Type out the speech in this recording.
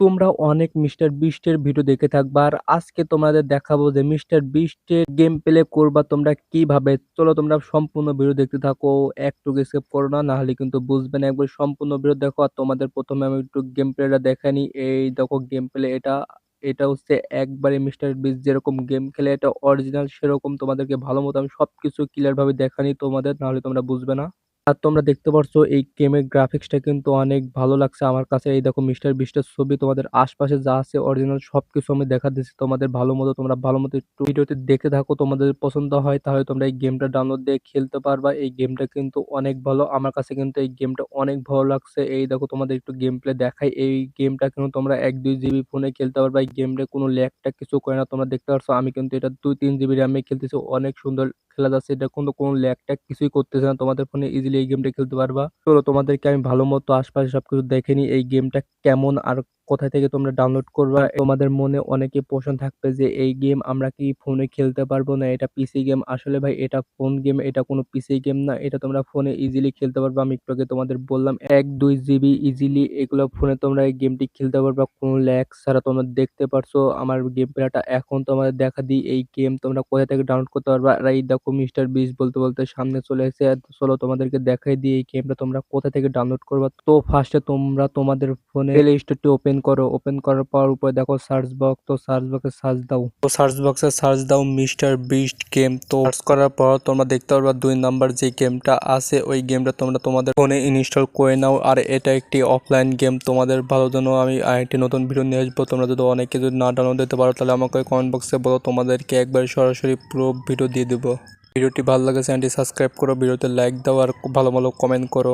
তোমরা অনেক mister বিস্টের video দেখে থাকবা আর আজকে তোমাদের দেখাবো যে মিস্টার বিস্টের গেম প্লে করবা তোমরা কিভাবে। চলো তোমরা সম্পূর্ণ ভিডিও দেখতে থাকো, একটু স্কিপ করো না, না হলে কিন্তু বুঝবে না। একবার সম্পূর্ণ ভিডিও দেখো। আর তোমাদের প্রথমে আমি একটু গেম প্লেটা দেখানি। এই দেখো গেম প্লে, এটা এটা হচ্ছে একবারে মিস্টার বিস্ট যেরকম গেম খেলে এটা অরিজিনাল সেরকম তোমাদেরকে ভালো মতো আমি সবকিছু ক্লিয়ার ভাবে দেখানি তোমাদের, না হলে তোমরা বুঝবে না। আর তোমরা দেখতে পারছো এই গেমের গ্রাফিক্সটা কিন্তু অনেক ভালো লাগছে আমার কাছে। এই দেখো মিস্টার বিস্টের ছবি, তোমাদের আশপাশে যা আছে অরিজিনাল সবকিছু আমি দেখা দিচ্ছি তোমাদের ভালো মতো। তোমরা ভালো মতো একটু ভিডিওতে দেখতে থাকো, তোমাদের পছন্দ হয় তাহলে তোমরা এই গেমটা ডাউনলোড দিয়ে খেলতে পারবা। এই গেমটা কিন্তু অনেক ভালো, আমার কাছে কিন্তু এই গেমটা অনেক ভালো লাগছে। এই দেখো তোমাদের একটু গেম প্লে দেখাই। এই গেমটা কিন্তু তোমরা 1-2 জিবি ফোনে খেলতে পারবা। এই গেমটা কোনো ল্যাগটা কিছু করে না। তোমরা দেখতে পারছো আমি কিন্তু এটা 2-3 জিবি র্যামে খেলতেছি, অনেক সুন্দর খেলা যাচ্ছে। এটা কিন্তু কোনো ল্যাগটা কিছুই করতেছে না, তোমাদের ফোনে ইজিলি এই গেমটা খেলতে পারবা। চলো তোমাদেরকে আমি ভালো মতো আশপাশে সবকিছু দেখে নিই এই গেমটা কেমন আর কোথা থেকে তোমরা ডাউনলোড করবা। তোমাদের মনে অনেকে প্রশ্ন থাকবে যে এই গেম আমরা কি ফোনে খেলতে পারবো না, এটা পিসি গেম। আসলে ভাই এটা ফোন গেম, এটা কোনো পিসি গেম না, এটা তোমরা ফোনে ইজিলি খেলতে পারবা। আমি একটু আগে তোমাদের বললাম 1-2 জিবি ইজিলি এগুলো ফোনে তোমরা এই গেমটি খেলতে পারবা কোনো ল্যাগ ছাড়া। তোমরা দেখতে পারছো আমার গেম প্লেটা। এখন তোমাদের দেখা দিই এই গেম তোমরা কোথা থেকে ডাউনলোড করতে পারবা। আর এই দেখো মিস্টার বিস্ট বলতে বলতে সামনে চলে এসেছে। চলো তোমাদেরকে দেখাই দিই এই গেমটা তোমরা কোথা থেকে ডাউনলোড করবা। তো ফার্স্টে তোমরা তোমাদের ফোনে প্লে স্টোরটি ওপেন করো। ওপেন করার পর উপরে দেখো সার্চ বক্স, তো সার্চ বক্সে সার্চ দাও। তো সার্চ বক্সে সার্চ দাও মিস্টার বিস্ট গেম। তো সার্চ করার পর তোমরা দেখতে পারবা 2 নাম্বার যে গেমটা আছে ওই গেমটা তোমরা তোমাদের ফোনে ইনস্টল করে নাও। আর এটা একটি অফলাইন গেম, তোমাদের ভালো জন্য আমি আরেকটি নতুন ভিডিও নিয়ে আসবো। তোমরা যদি অনেকে যদি না ডাউনলোড দিতে পারো তাহলে আমাকে কমেন্ট বক্সে বলো, তোমাদেরকে একবার সরাসরি পুরো ভিডিও দিয়ে দেবো। ভিডিওটি ভালো লাগে চ্যানেলটি সাবস্ক্রাইব করো, ভিডিওতে লাইক দাও আর ভালো ভালো কমেন্ট করো।